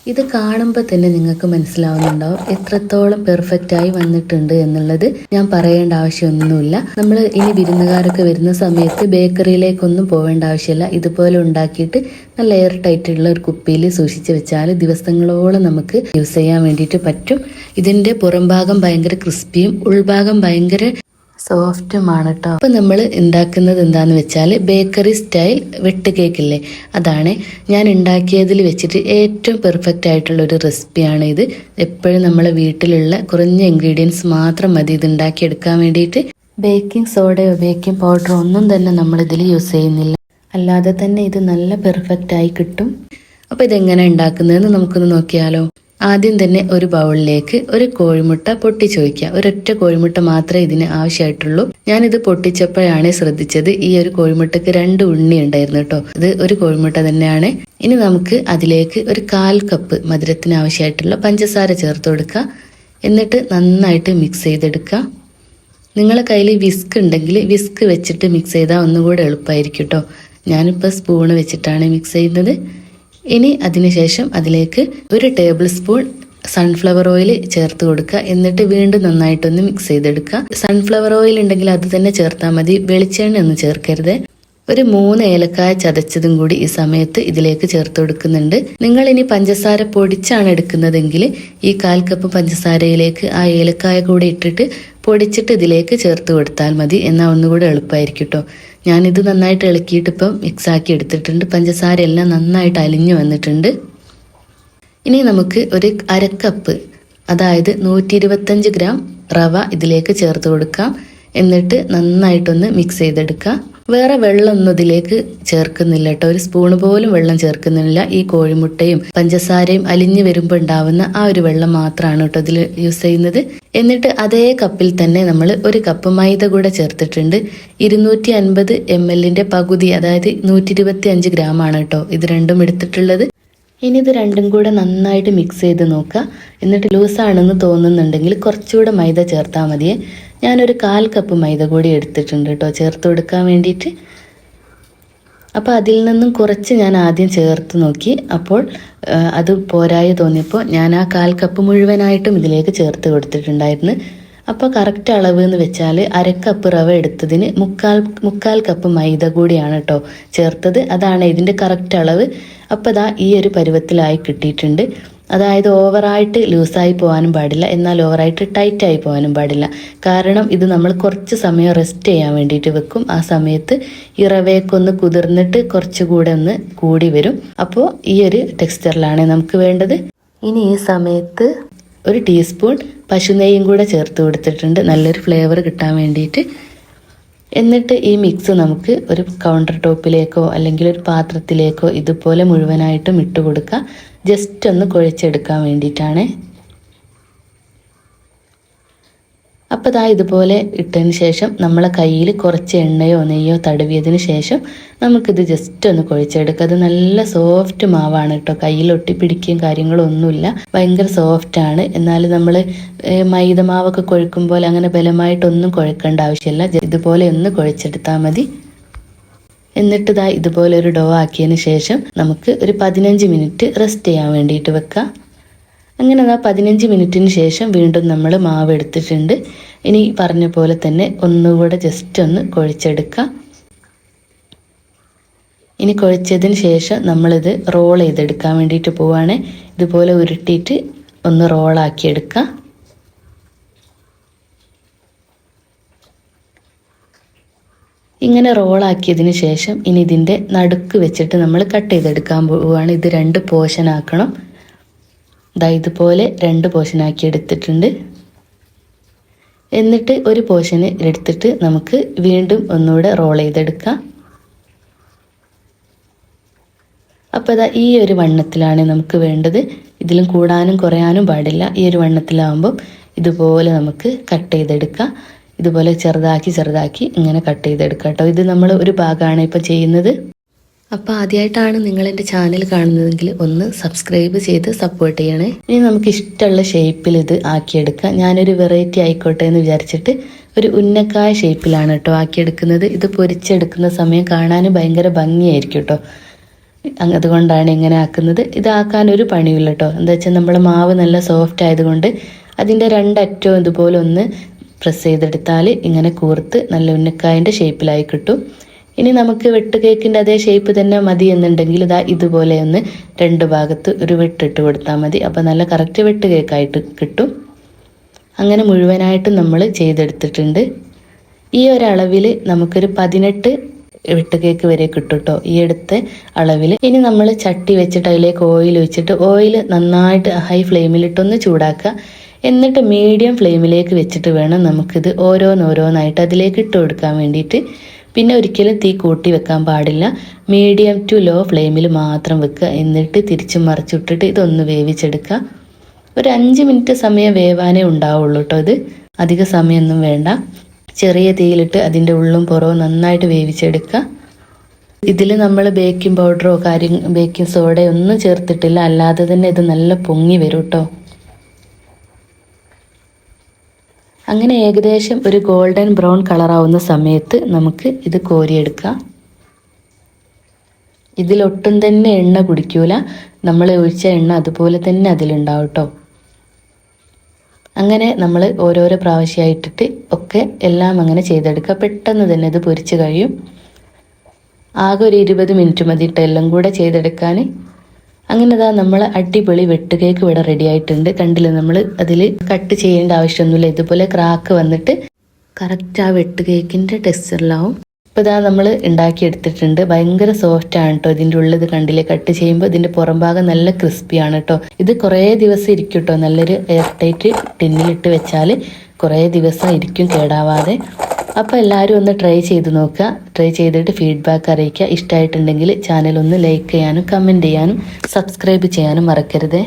ഇത് കാണുമ്പോൾ തന്നെ നിങ്ങൾക്ക് മനസ്സിലാവുന്നുണ്ടാവും എത്രത്തോളം പെർഫെക്റ്റ് ആയി വന്നിട്ടുണ്ട് എന്നുള്ളത്. ഞാൻ പറയേണ്ട ആവശ്യമൊന്നുമില്ല. നമ്മൾ ഇനി വിരുന്നുകാരൊക്കെ വരുന്ന സമയത്ത് ബേക്കറിയിലേക്കൊന്നും പോവേണ്ട ആവശ്യമില്ല. ഇതുപോലെ ഉണ്ടാക്കിയിട്ട് നല്ല എയർ ടൈറ്റുള്ള ഒരു കുപ്പിയിൽ സൂക്ഷിച്ച് വെച്ചാൽ ദിവസങ്ങളോളം നമുക്ക് യൂസ് ചെയ്യാൻ വേണ്ടിയിട്ട് പറ്റും. ഇതിന്റെ പുറം ഭാഗം ഭയങ്കര ക്രിസ്പിയും ഉൾഭാഗം ഭയങ്കര സോഫ്റ്റുമാണ് കേട്ടോ. അപ്പം നമ്മൾ ഉണ്ടാക്കുന്നത് എന്താന്ന് വെച്ചാൽ ബേക്കറി സ്റ്റൈൽ വെട്ട് കേക്കില്ലേ, അതാണ് ഞാൻ ഉണ്ടാക്കിയതിൽ വെച്ചിട്ട് ഏറ്റവും പെർഫെക്റ്റ് ആയിട്ടുള്ള ഒരു റെസിപ്പിയാണ് ഇത്. എപ്പോഴും നമ്മളെ വീട്ടിലുള്ള കുറഞ്ഞ ഇൻഗ്രീഡിയൻസ് മാത്രം മതി ഇത് ഉണ്ടാക്കിയെടുക്കാൻ വേണ്ടിയിട്ട്. ബേക്കിംഗ് സോഡയോ ബേക്കിംഗ് പൗഡറോ ഒന്നും തന്നെ നമ്മളിതിൽ യൂസ് ചെയ്യുന്നില്ല. അല്ലാതെ തന്നെ ഇത് നല്ല പെർഫെക്റ്റ് ആയി കിട്ടും. അപ്പോൾ ഇതെങ്ങനെ ഉണ്ടാക്കുന്നതെന്ന് നമുക്കൊന്ന് നോക്കിയാലോ. ആദ്യം തന്നെ ഒരു ബൗളിലേക്ക് ഒരു കോഴിമുട്ട പൊട്ടിച്ചു വയ്ക്കുക. ഒരൊറ്റ കോഴിമുട്ട മാത്രമേ ഇതിന് ആവശ്യമായിട്ടുള്ളൂ. ഞാനിത് പൊട്ടിച്ചപ്പോഴാണ് ശ്രദ്ധിച്ചത് ഈ ഒരു കോഴിമുട്ടക്ക് 2 ഉണ്ണി ഉണ്ടായിരുന്നു കേട്ടോ. ഇത് ഒരു കോഴിമുട്ട തന്നെയാണ്. ഇനി നമുക്ക് അതിലേക്ക് ഒരു 1/4 കപ്പ് മധുരത്തിന് ആവശ്യമായിട്ടുള്ള പഞ്ചസാര ചേർത്ത് കൊടുക്കുക. എന്നിട്ട് നന്നായിട്ട് മിക്സ് ചെയ്തെടുക്കുക. നിങ്ങളെ കയ്യിൽ വിസ്ക് ഉണ്ടെങ്കിൽ വിസ്ക് വെച്ചിട്ട് മിക്സ് ചെയ്താൽ ഒന്നുകൂടെ എളുപ്പമായിരിക്കും കേട്ടോ. ഞാനിപ്പോൾ സ്പൂണ് വെച്ചിട്ടാണ് മിക്സ് ചെയ്യുന്നത്. ഇനി അതിനുശേഷം അതിലേക്ക് 1 ടേബിൾ സ്പൂൺ സൺഫ്ലവർ ഓയിൽ ചേർത്ത് കൊടുക്കുക. എന്നിട്ട് വീണ്ടും നന്നായിട്ടൊന്ന് മിക്സ് ചെയ്തെടുക്കുക. സൺഫ്ലവർ ഓയിൽ ഉണ്ടെങ്കിൽ അത് തന്നെ ചേർത്താൽ മതി, വെളിച്ചെണ്ണ ഒന്നും ചേർക്കരുത്. ഒരു 3 ഏലക്കായ ചതച്ചതും കൂടി ഈ സമയത്ത് ഇതിലേക്ക് ചേർത്ത് കൊടുക്കുന്നുണ്ട്. നിങ്ങൾ ഇനി പഞ്ചസാര പൊടിച്ചാണ് എടുക്കുന്നതെങ്കിൽ ഈ 1/4 കപ്പ് പഞ്ചസാരയിലേക്ക് ആ ഏലക്കായ കൂടി ഇട്ടിട്ട് പൊടിച്ചിട്ട് ഇതിലേക്ക് ചേർത്ത് കൊടുത്താൽ മതി. എന്നാൽ ഒന്നുകൂടെ എളുപ്പമായിരിക്കും കേട്ടോ. ഞാനിത് നന്നായിട്ട് ഇളക്കിയിട്ട് ഇപ്പം മിക്സാക്കി എടുത്തിട്ടുണ്ട്. പഞ്ചസാര എല്ലാം നന്നായിട്ട് അലിഞ്ഞു വന്നിട്ടുണ്ട്. ഇനി നമുക്ക് ഒരു 1/2 കപ്പ്, അതായത് 125 ഗ്രാം റവ ഇതിലേക്ക് ചേർത്ത് കൊടുക്കാം. എന്നിട്ട് നന്നായിട്ടൊന്ന് മിക്സ് ചെയ്തെടുക്കാം. വേറെ വെള്ളമൊന്നും ഇതിലേക്ക് ചേർക്കുന്നില്ല കേട്ടോ. ഒരു സ്പൂണ് പോലും വെള്ളം ചേർക്കുന്നില്ല. ഈ കോഴിമുട്ടയും പഞ്ചസാരയും അലിഞ്ഞു വരുമ്പോൾ ഉണ്ടാവുന്ന ആ ഒരു വെള്ളം മാത്രമാണ് കേട്ടോ ഇതിൽ യൂസ് ചെയ്യുന്നത്. എന്നിട്ട് അതേ കപ്പിൽ തന്നെ നമ്മൾ 1 കപ്പ് മൈദ കൂടെ ചേർത്തിട്ടുണ്ട്. 250 ml പകുതി, അതായത് 125 ഗ്രാം ആണ് കേട്ടോ ഇത് രണ്ടും എടുത്തിട്ടുള്ളത്. ഇനി ഇത് രണ്ടും കൂടെ നന്നായിട്ട് മിക്സ് ചെയ്ത് നോക്കുക. എന്നിട്ട് ലൂസാണെന്ന് തോന്നുന്നുണ്ടെങ്കിൽ കുറച്ചുകൂടെ മൈദ ചേർത്താൽ മതിയേ. ഞാനൊരു 1/4 കപ്പ് മൈദ കൂടി എടുത്തിട്ടുണ്ട് കേട്ടോ ചേർത്ത് കൊടുക്കാൻ വേണ്ടിയിട്ട്. അപ്പോൾ അതിൽ നിന്നും കുറച്ച് ഞാൻ ആദ്യം ചേർത്ത് നോക്കി. അപ്പോൾ അത് പോരായി തോന്നിയപ്പോൾ ഞാൻ ആ 1/4 കപ്പ് മുഴുവനായിട്ടും ഇതിലേക്ക് ചേർത്ത് കൊടുത്തിട്ടുണ്ടായിരുന്നു. അപ്പോൾ കറക്റ്റ് അളവ് എന്ന് വെച്ചാൽ 1/2 കപ്പ് റവ എടുത്തതിന് 3/4 കപ്പ് മൈദ കൂടിയാണ് കേട്ടോ ചേർത്തത്. അതാണ് ഇതിൻ്റെ കറക്റ്റ് അളവ്. അപ്പോൾ ദാ ഈ ഒരു പരുവത്തിലായി കിട്ടിയിട്ടുണ്ട്. അതായത് ഓവറായിട്ട് ലൂസായി പോകാനും പാടില്ല, എന്നാൽ ഓവറായിട്ട് ടൈറ്റായി പോകാനും പാടില്ല. കാരണം ഇത് നമ്മൾ കുറച്ച് സമയം റെസ്റ്റ് ചെയ്യാൻ വേണ്ടിയിട്ട് വെക്കും. ആ സമയത്ത് ഈ റവയൊക്കെ ഒന്ന് കുതിർന്നിട്ട് കുറച്ചുകൂടെ ഒന്ന് കൂടി വരും. അപ്പോൾ ഈ ഒരു ടെക്സ്ചറിലാണ് നമുക്ക് വേണ്ടത്. ഇനി ഈ സമയത്ത് 1 ടീസ്പൂൺ പശുനെയ്യും കൂടെ ചേർത്ത് കൊടുത്തിട്ടുണ്ട്, നല്ലൊരു ഫ്ലേവർ കിട്ടാൻ വേണ്ടിയിട്ട്. എന്നിട്ട് ഈ മിക്സ് നമുക്ക് ഒരു കൗണ്ടർ ടോപ്പിലേക്കോ അല്ലെങ്കിൽ ഒരു പാത്രത്തിലേക്കോ ഇതുപോലെ മുഴുവനായിട്ടും ഇട്ട് കൊടുക്കുക. ജസ്റ്റ് ഒന്ന് കുഴച്ചെടുക്കാൻ വേണ്ടിയിട്ടാണ്. അപ്പോൾ ദാ ഇതുപോലെ ഇട്ടതിന് ശേഷം നമ്മളെ കയ്യിൽ കുറച്ച് എണ്ണയോ നെയ്യോ തടവിയതിന് ശേഷം നമുക്കിത് ജസ്റ്റ് ഒന്ന് കുഴച്ചെടുക്കുക. അത് നല്ല സോഫ്റ്റ് മാവാണ് കേട്ടോ. കയ്യിൽ ഒട്ടിപ്പിടിക്കുകയും കാര്യങ്ങളും ഒന്നുമില്ല, ഭയങ്കര സോഫ്റ്റാണ്. എന്നാൽ നമ്മൾ മൈദ മാവൊക്കെ കുഴക്കുമ്പോൾ അങ്ങനെ ബലമായിട്ടൊന്നും കുഴക്കേണ്ട ആവശ്യമില്ല. ഇതുപോലെ ഒന്ന് കുഴച്ചെടുത്താൽ മതി. എന്നിട്ട് ദാ ഇതുപോലെ ഒരു ഡോ ആക്കിയതിന് ശേഷം നമുക്ക് ഒരു 15 മിനിറ്റ് റെസ്റ്റ് ചെയ്യാൻ വേണ്ടിയിട്ട് വെക്കാം. അങ്ങനെ 15 മിനിറ്റിന് ശേഷം വീണ്ടും നമ്മൾ മാവ് എടുത്തിട്ടുണ്ട്. ഇനി പറഞ്ഞ പോലെ തന്നെ ഒന്നുകൂടെ ജസ്റ്റ് ഒന്ന് കുഴച്ചെടുക്കാം. ഇനി കുഴച്ചതിന് ശേഷം നമ്മളിത് റോൾ ചെയ്തെടുക്കാൻ വേണ്ടിയിട്ട് പോവുകയാണ്. ഇതുപോലെ ഉരുട്ടിയിട്ട് ഒന്ന് റോളാക്കി എടുക്കാം. ഇങ്ങനെ റോളാക്കിയതിന് ശേഷം ഇനി ഇതിൻ്റെ നടുക്ക് വെച്ചിട്ട് നമ്മൾ കട്ട് ചെയ്തെടുക്കാൻ പോവുകയാണ്. ഇത് 2 പോർഷൻ ആക്കണം. ഇതുപോലെ 2 പോർഷനാക്കി എടുത്തിട്ടുണ്ട്. എന്നിട്ട് ഒരു പോർഷന് എടുത്തിട്ട് നമുക്ക് വീണ്ടും ഒന്നുകൂടെ റോൾ ചെയ്തെടുക്കാം. അപ്പോൾ ഈ ഒരു വണ്ണത്തിലാണ് നമുക്ക് വേണ്ടത്. ഇതിലും കൂടാനും കുറയാനും പാടില്ല. ഈ ഒരു വണ്ണത്തിലാവുമ്പം ഇതുപോലെ നമുക്ക് കട്ട് ചെയ്തെടുക്കാം. ഇതുപോലെ ചെറുതാക്കി ഇങ്ങനെ കട്ട് ചെയ്തെടുക്കാം കേട്ടോ. ഇത് നമ്മൾ ഒരു ഭാഗമാണ് ഇപ്പോൾ ചെയ്യുന്നത്. അപ്പോൾ ആദ്യമായിട്ടാണ് നിങ്ങൾ എൻ്റെ ചാനൽ കാണുന്നതെങ്കിൽ ഒന്ന് സബ്സ്ക്രൈബ് ചെയ്ത് സപ്പോർട്ട് ചെയ്യണേ. ഇനി നമുക്ക് ഇഷ്ടമുള്ള ഷേപ്പിൽ ഇത് ആക്കിയെടുക്കാം. ഞാനൊരു വെറൈറ്റി ആയിക്കോട്ടെ എന്ന് വിചാരിച്ചിട്ട് ഒരു ഉന്നക്കായ ഷേപ്പിലാണ് കേട്ടോ ആക്കിയെടുക്കുന്നത്. ഇത് പൊരിച്ചെടുക്കുന്ന സമയം കാണാനും ഭയങ്കര ഭംഗിയായിരിക്കും കേട്ടോ. അതുകൊണ്ടാണ് ഇങ്ങനെ ആക്കുന്നത്. ഇതാക്കാൻ ഒരു പണിയില്ല കേട്ടോ. എന്താ വെച്ചാൽ നമ്മൾ മാവ് നല്ല സോഫ്റ്റ് ആയതുകൊണ്ട് അതിൻ്റെ രണ്ടറ്റവും ഇതുപോലെ ഒന്ന് പ്രസ് ചെയ്തെടുത്താൽ ഇങ്ങനെ കൂർത്ത് നല്ല ഉന്നക്കായൻ്റെ ഷേപ്പിലായി കിട്ടും. ഇനി നമുക്ക് വെട്ട് കേക്കിൻ്റെ അതേ ഷേപ്പ് തന്നെ മതി എന്നുണ്ടെങ്കിൽ ഇതുപോലെ ഒന്ന് രണ്ട് ഭാഗത്ത് ഒരു വെട്ടിട്ട് കൊടുത്താൽ മതി. അപ്പോൾ നല്ല കറക്റ്റ് വെട്ട് കേക്കായിട്ട് കിട്ടും. അങ്ങനെ മുഴുവനായിട്ട് നമ്മൾ ചെയ്തെടുത്തിട്ടുണ്ട്. ഈ ഒരളവിൽ നമുക്കൊരു 18 വെട്ട് കേക്ക് വരെ കിട്ടും കേട്ടോ, ഈ എടുത്ത അളവിൽ. ഇനി നമ്മൾ ചട്ടി വെച്ചിട്ട് അതിലേക്ക് ഓയിൽ ഒഴിച്ചിട്ട് ഓയിൽ നന്നായിട്ട് ഹൈ ഫ്ലെയിമിലിട്ടൊന്ന് ചൂടാക്കുക. എന്നിട്ട് മീഡിയം ഫ്ലെയിമിലേക്ക് വെച്ചിട്ട് വേണം നമുക്കിത് ഓരോന്നോരോന്നായിട്ട് അതിലേക്ക് ഇട്ട് കൊടുക്കാൻ വേണ്ടിയിട്ട്. പിന്നെ ഒരിക്കലും തീ കൂട്ടി വെക്കാൻ പാടില്ല. മീഡിയം ടു ലോ ഫ്ലെയിമിൽ മാത്രം വെക്കുക. എന്നിട്ട് തിരിച്ചും മറിച്ചിട്ടിട്ട് ഇതൊന്ന് വേവിച്ചെടുക്കുക. ഒരു 5 മിനിറ്റ് സമയം വേവാനേ ഉണ്ടാവുള്ളൂ കേട്ടോ. ഇത് അധിക സമയമൊന്നും വേണ്ട. ചെറിയ തീയിലിട്ട് അതിൻ്റെ ഉള്ളും പുറവും നന്നായിട്ട് വേവിച്ചെടുക്കുക. ഇതിൽ നമ്മൾ ബേക്കിംഗ് പൗഡറോ ബേക്കിംഗ് സോഡയോ ഒന്നും ചേർത്തിട്ടില്ല. അല്ലാതെ തന്നെ ഇത് നല്ല പൊങ്ങി വരും കേട്ടോ. അങ്ങനെ ഏകദേശം ഒരു ഗോൾഡൻ ബ്രൗൺ കളറാവുന്ന സമയത്ത് നമുക്ക് ഇത് കോരിയെടുക്കാം. ഇതിലൊട്ടും തന്നെ എണ്ണ കുടിക്കൂല. നമ്മൾ ഒഴിച്ച എണ്ണ അതുപോലെ തന്നെ അതിലുണ്ടാവും കേട്ടോ. അങ്ങനെ നമ്മൾ ഓരോരോ പ്രാവശ്യമായിട്ടിട്ട് ഒക്കെ എല്ലാം അങ്ങനെ ചെയ്തെടുക്കുക. പെട്ടെന്ന് തന്നെ ഇത് പൊരിച്ച് കഴിയും. ആകെ ഒരു 20 മിനിറ്റ് മതിയിട്ട് എല്ലാം കൂടെ ചെയ്തെടുക്കാൻ. അങ്ങനെ നമ്മൾ അടിപൊളി വെട്ട് കേക്ക് ഇവിടെ റെഡി ആയിട്ടുണ്ട്. കണ്ടില്ല, നമ്മൾ അതിൽ കട്ട് ചെയ്യേണ്ട ആവശ്യമൊന്നുമില്ല. ഇതുപോലെ ക്രാക്ക് വന്നിട്ട് കറക്റ്റ് ആ വെട്ട് കേക്കിൻ്റെ ടെക്സ്ചറിലാവും. ഇപ്പോൾ നമ്മൾ ഉണ്ടാക്കിയെടുത്തിട്ടുണ്ട്. ഭയങ്കര സോഫ്റ്റ് ആണ് കേട്ടോ. ഇതിൻ്റെ ഉള്ളിൽ ഇത് കണ്ടില്ലേ, കട്ട് ചെയ്യുമ്പോൾ ഇതിൻ്റെ പുറം ഭാഗം നല്ല ക്രിസ്പിയാണ് കേട്ടോ. ഇത് കുറേ ദിവസം ഇരിക്കും കേട്ടോ. നല്ലൊരു എയർ ടൈറ്റ് ടിന്നിലിട്ട് വെച്ചാൽ കുറേ ദിവസം ഇരിക്കും കേടാവാതെ. അപ്പോൾ എല്ലാവരും ഒന്ന് ട്രൈ ചെയ്ത് നോക്കുക. ട്രൈ ചെയ്തിട്ട് ഫീഡ്ബാക്ക് അറിയിക്കുക. ഇഷ്ടമായിട്ടുണ്ടെങ്കിൽ ചാനൽ ഒന്ന് ലൈക്ക് ചെയ്യാനും കമൻറ്റ് ചെയ്യാനും സബ്സ്ക്രൈബ് ചെയ്യാനും മറക്കരുതേ.